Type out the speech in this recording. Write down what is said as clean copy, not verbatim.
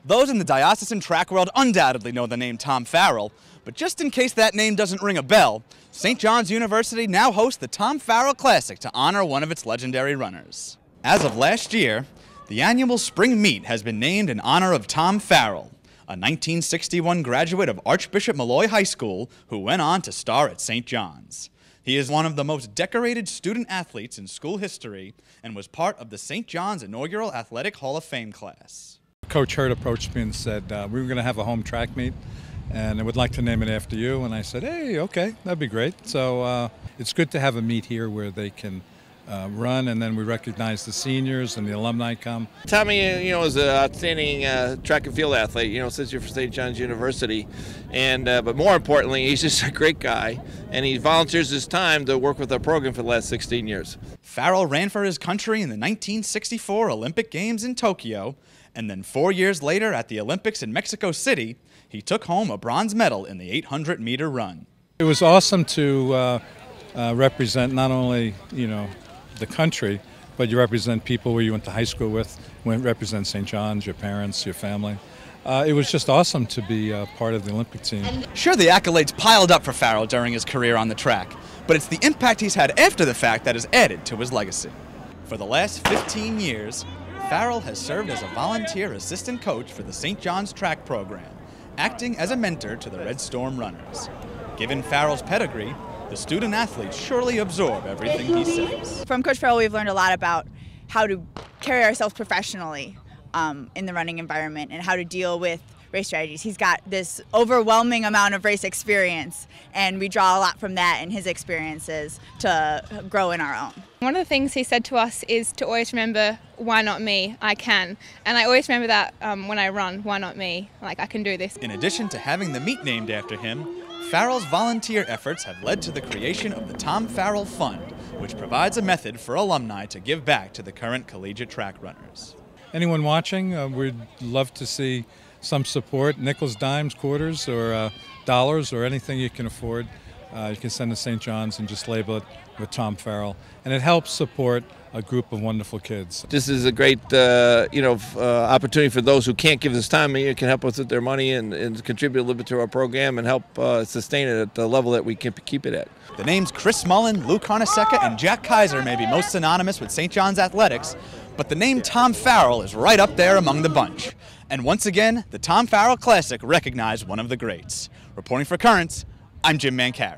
Those in the diocesan track world undoubtedly know the name Tom Farrell, but just in case that name doesn't ring a bell, St. John's University now hosts the Tom Farrell Classic to honor one of its legendary runners. As of last year, the annual spring meet has been named in honor of Tom Farrell, a 1961 graduate of Archbishop Molloy High School who went on to star at St. John's. He is one of the most decorated student athletes in school history and was part of the St. John's inaugural Athletic Hall of Fame class. Coach Hurd approached me and said, we were going to have a home track meet and I would like to name it after you. And I said, hey, okay, that'd be great. So it's good to have a meet here where they can run, and then we recognize the seniors and the alumni come. Tommy, is an outstanding track and field athlete, since you're for St. John's University. And but more importantly, he's just a great guy, and he volunteers his time to work with our program for the last 16 years. Farrell ran for his country in the 1964 Olympic Games in Tokyo, and then 4 years later at the Olympics in Mexico City, he took home a bronze medal in the 800-meter run. It was awesome to represent not only, the country, but you represent people where you went to high school with, represent St. John's, your parents, your family. It was just awesome to be part of the Olympic team. Sure, the accolades piled up for Farrell during his career on the track, but it's the impact he's had after the fact that has added to his legacy. For the last 15 years, Farrell has served as a volunteer assistant coach for the St. John's track program, acting as a mentor to the Red Storm runners. Given Farrell's pedigree, the student athletes surely absorb everything he says. From Coach Farrell, we've learned a lot about how to carry ourselves professionally in the running environment and how to deal with race strategies. He's got this overwhelming amount of race experience, and we draw a lot from that and his experiences to grow in our own. One of the things he said to us is to always remember, why not me? I can. And I always remember that when I run, why not me? Like, I can do this. In addition to having the meet named after him, Farrell's volunteer efforts have led to the creation of the Tom Farrell Fund, which provides a method for alumni to give back to the current collegiate track runners. Anyone watching, we'd love to see some support, nickels, dimes, quarters, or dollars, or anything you can afford. You can send to St. John's and just label it with Tom Farrell. And it helps support a group of wonderful kids. This is a great opportunity for those who can't give us time. You can help us with their money and contribute a little bit to our program and help sustain it at the level that we can keep it at. The names Chris Mullen, Lou Carnesecca, and Jack Kaiser may be most synonymous with St. John's athletics, but the name Tom Farrell is right up there among the bunch. And once again, the Tom Farrell Classic recognized one of the greats. Reporting for Currents, I'm Jim Mancari.